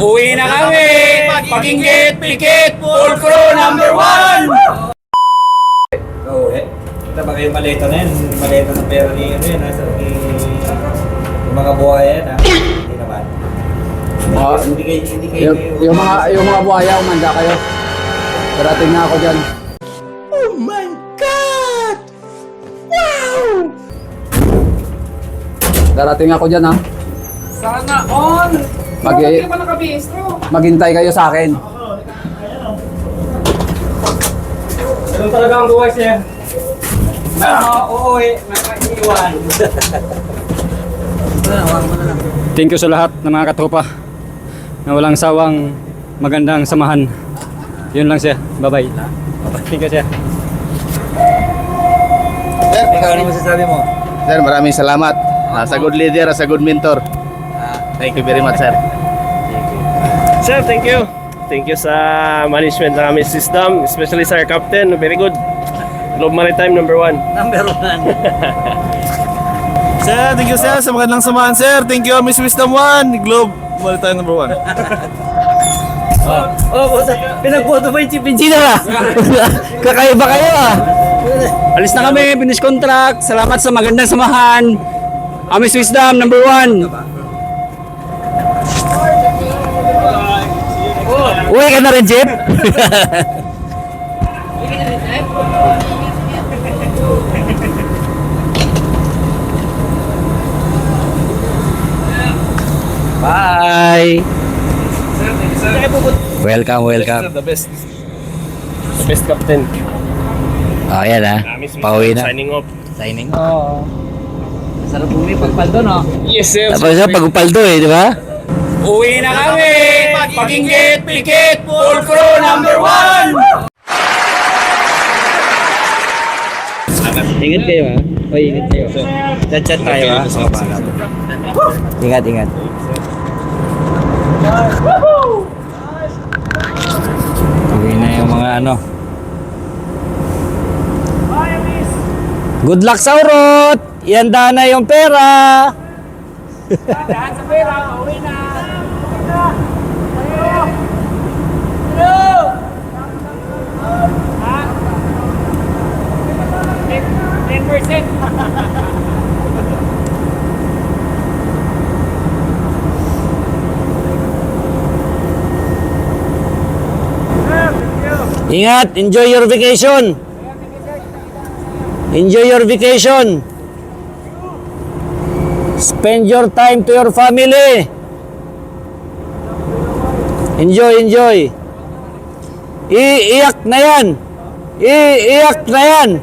Uwi na kami! Pag-inggit, pikit, full crew number 1! Oo eh. Kita ba kayo maleta na yan? Maleta ng pera ni ano yan ha? Yung mga buhay yan ha? Hindi naman. Hindi kayo. Yung mga buhaya, umanda kayo. Darating na ako dyan. Oh my God! Wow! Darating ako dyan, ha? Sana all! Bakit pa nakabihistro? Maghintay kayo sa akin. Ganun talaga ang buhay siya. Oo eh, nakaiwan. Thank you sa lahat ng mga katropa na walang sawang magandang samahan. Yun lang siya. Bye-bye. Thank you siya. Sir, ikaw ano masasabi mo? Sir, maraming salamat. As a good leader, as a good mentor. Thank you very much, sir. Sir, thank you. Thank you sa management ng aming system, especially sa our captain. Very good. Globe Maritime number 1. Number 1. Sir, thank you, sir, sa magandang samahan, sir. Thank you, Miss Wisdom 1. Globe Maritime number 1. Pinagboto ba yung Chipinchina na? Kakaiba kayo ah. Alis na kami. Finish contract. Salamat sa magandang samahan. Amis Wisdom number 1. Uwi ka na rin, Jeep? Bye! Welcome. The best. The best captain. Oh, yan ah. Pauwi na. Signing off. Signing. Oo. Sarap bumi pagpaldo, no? Yes, sir. Tapos sa pagpaldo eh, di ba? Uwi na kami. Pag-inggit, pikit, full crew number 1. Ingat kayo ha. O, ingat kayo. Chat tayo ha. Ingat. Uwi na yung mga ano. Good luck sa urot! Ihanda na yung pera! Dahan sa pera, uwi na! Ha? 10%! Ingat! Enjoy your vacation! Enjoy your vacation! Spend your time to your family! Enjoy! Iiyak na yan! Iiyak na yan!